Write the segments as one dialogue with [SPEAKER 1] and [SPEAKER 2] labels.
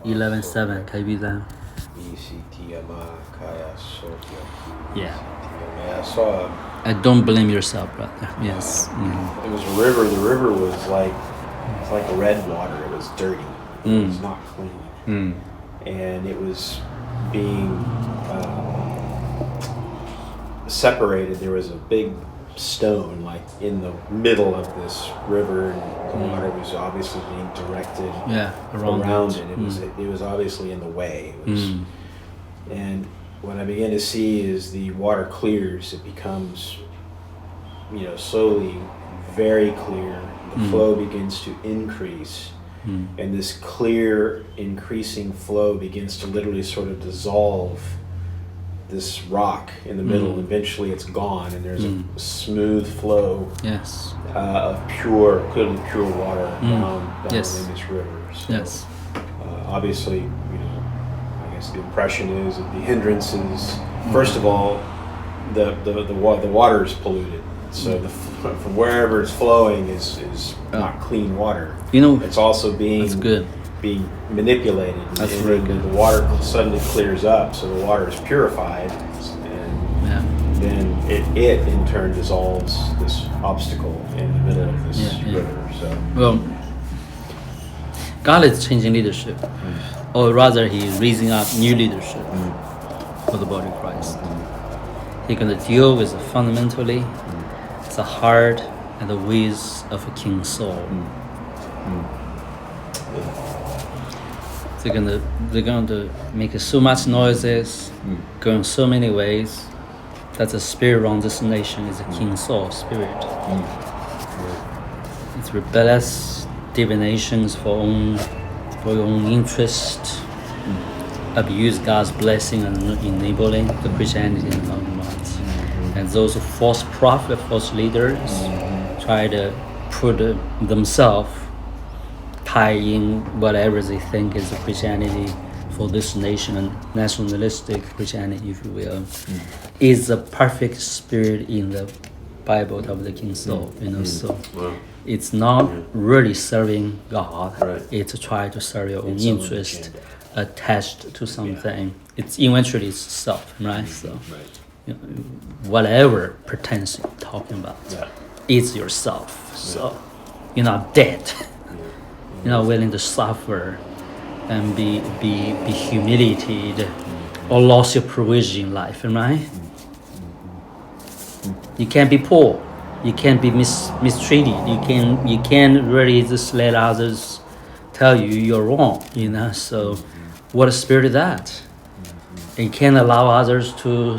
[SPEAKER 1] 11:7. Can you read that? Yeah.
[SPEAKER 2] I saw.
[SPEAKER 1] I don't blame yourself, brother. Yes.
[SPEAKER 2] It was a river. The river was it's like red water. It was dirty. It was not clean. And it was being separated. There was a big stone like in the middle of this river, and the water was obviously being directed around it. It was obviously in the way. And what I began to see is the water clears. It becomes, slowly very clear. The flow begins to increase. And this clear, increasing flow begins to literally sort of dissolve this rock in the middle. Eventually it's gone, and there's a smooth flow of clearly pure water down in this river. So, obviously, I guess the impression is that the hindrances, first of all, the water is polluted. So from wherever it's flowing is not clean water. It's also being manipulated.
[SPEAKER 1] That's very good.
[SPEAKER 2] The water suddenly clears up, so the water is purified, and then it in turn dissolves this obstacle in the middle of this river. So,
[SPEAKER 1] God is changing leadership, or rather, He's raising up new leadership for the body of Christ. He's going to deal with fundamentally the heart and the ways of a King Saul. They're going to make so much noises, going so many ways, that the spirit around this nation is a King Saul spirit. It's rebellious divinations for your own interest, abuse God's blessing and enabling the Christianity in the minds. And those false prophets, false leaders, try to put themselves, tie in whatever they think is the Christianity for this nation, and nationalistic Christianity, if you will, is the perfect spirit in the Bible of the King Saul. So it's not really serving God. It's try to serve your own interest attached to something. It's eventually self, right? So whatever pretense you're talking about is yourself. So you're not dead. You're not willing to suffer and be humiliated or lost your provision in life, right? You can't be poor. You can't be mistreated. You can't really just let others tell you you're wrong. So what a spirit is that? You can't allow others to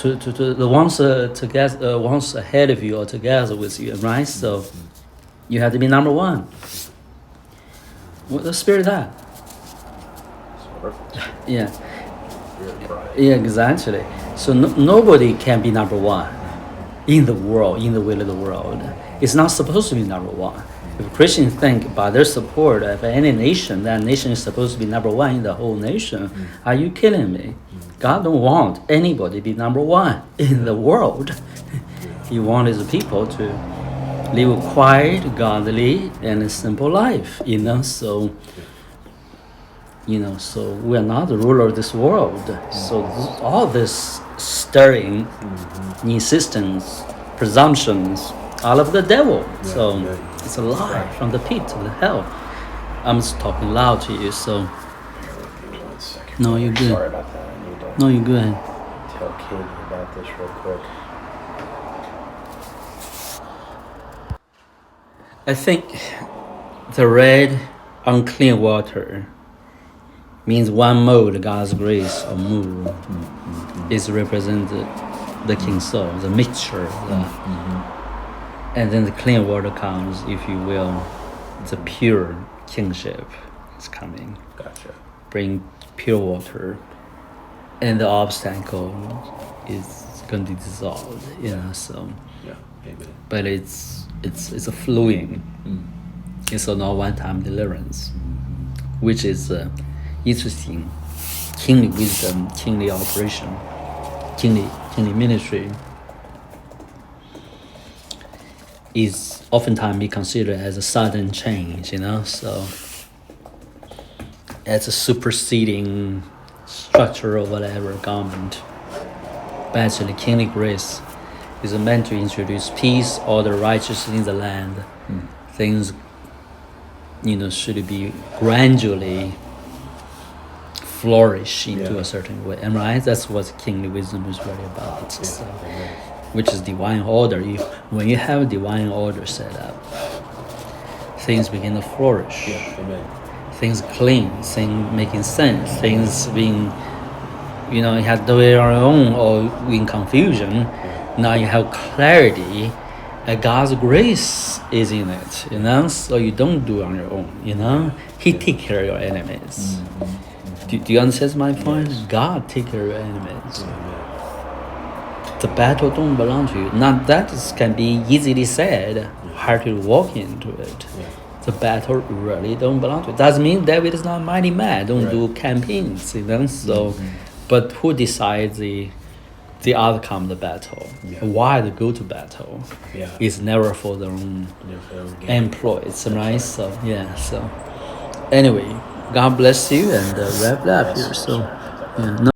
[SPEAKER 1] the ones ahead of you or together with you, right? So you have to be number one. What the spirit is that? Yeah, exactly. So nobody can be number one in the world, in the will of the world. It's not supposed to be number one. If Christians think by their support of any nation, that nation is supposed to be number one in the whole nation, are you kidding me? God don't want anybody to be number one in the world. He wants His people to live a quiet, godly, and a simple life. So we are not the ruler of this world. So all this stirring, insistence, presumptions, all of the devil. It's a lie from the pit of the hell. I'm just talking loud to you. So no, you're good.
[SPEAKER 2] Sorry about that. I need to
[SPEAKER 1] No, you're good.
[SPEAKER 2] tell Katie about this real quick.
[SPEAKER 1] I think the red unclean water means one mode, God's grace or move, is represented the King Saul, the mixture. And then the clean water comes, if you will, the pure kingship is coming.
[SPEAKER 2] Gotcha.
[SPEAKER 1] Bring pure water, and the obstacle is going to dissolve. So.
[SPEAKER 2] Yeah. Amen.
[SPEAKER 1] But it's a flowing. It's not one-time deliverance, which is interesting. Kingly wisdom, kingly operation, kingly ministry is oftentimes be considered as a sudden change. So as a superseding structure or whatever government. But actually, kingly grace is meant to introduce peace, order, righteousness in the land. Things, should be gradually flourish into a certain way. And right, that's what kingly wisdom is really about. So, which is divine order. When you have divine order set up, things begin to flourish. Things clean, things making sense, things being, you have their own or in confusion. Now you have clarity. God's grace is in it, so you don't do it on your own, He take care of your enemies. Do you understand my point? Yes. God take care of your enemies. The battle don't belong to you. Now that can be easily said, hard to walk into it. The battle really don't belong to you. Doesn't mean David is not mighty man, don't do campaigns, so but who decides the outcome of the battle, why they go to battle, is never for their own employees, right? So anyway, God bless you, and wrap it up here. So no